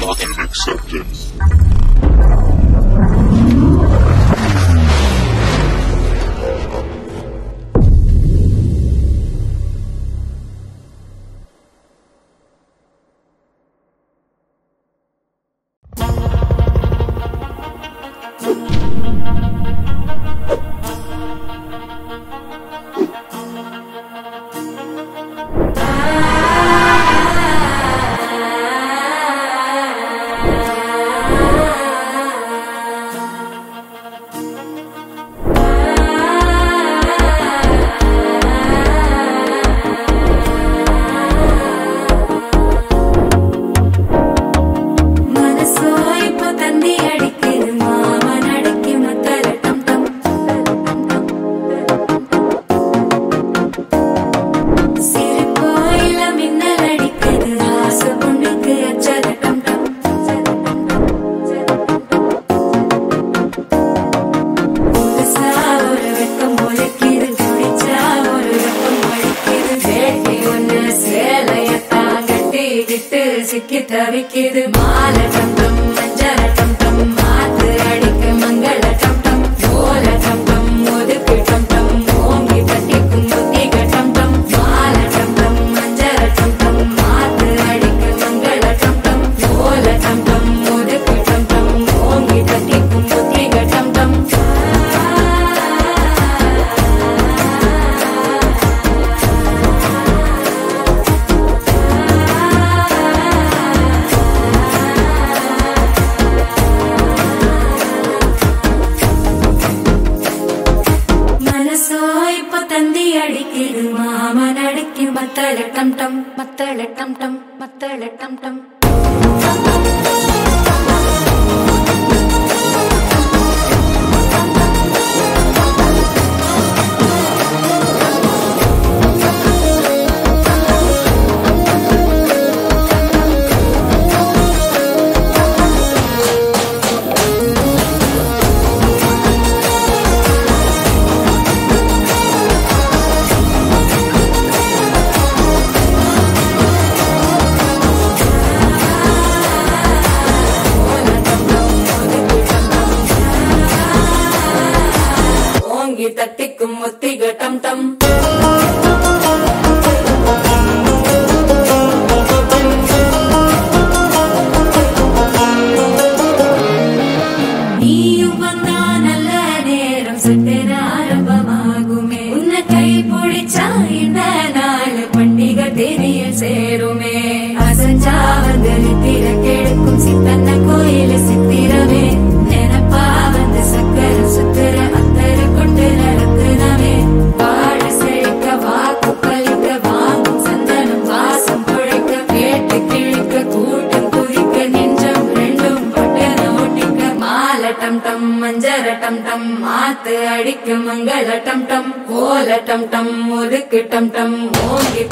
love and acceptance. சிக்கி தவிக்கிது மால டம் டம் மஞ்சர டம் டம் மாத்து அடிக்க மங்கள டம் டம் ஓல டம் டம் ஒதுக்கு டம் டம் ஓங்கி தட்டிக்கும் புத்திக டம் டம் மால டம் டம் மஞ்சர டம் டம் மாத்து அடிக்க மங்கள டம் டம் ஓல டம் டம் ஒதுக்கு டம் டம் ஓங்கி தட்டிக்கும் புத்திக டம் டம் அடிக்கிது மாமன் அடிக்கு மத்தள டம் டம் மத்தள டம் டம் மத்தள டம் டம் தட்டிக்கும் முத்திக டம் டம் நீயும் வந்தா நல்ல நேரம் சட்டென ஆரம்பமாகுமே உன்னை கை பிடிச்சா இந்த நாள் பண்டிகை தெரிய சேருமே அசஞ்சா வந்து நித்திர கெடுக்கும் சித்தன்ன கோயில சித்திரமே நினைப்பா வந்து சக்கர சுத்திர அத்தர கொண்டு நடத்துனவே வாழ செழிக்க வாக்கு பலிக்க வாங்கும் சந்தனம் வாசம் பொழைக்க கேட்டு கிழிக்க கூட்டம் குதிக்க நெஞ்சம் ரெண்டும் பட்டன ஒட்டிக்க மால டம் டம் மஞ்சர டம் டம் மாத்து அடிக்க மங்கள டம் டம் ஓல டம் டம் ஒதுக்கு டம் டம் ஓங்கி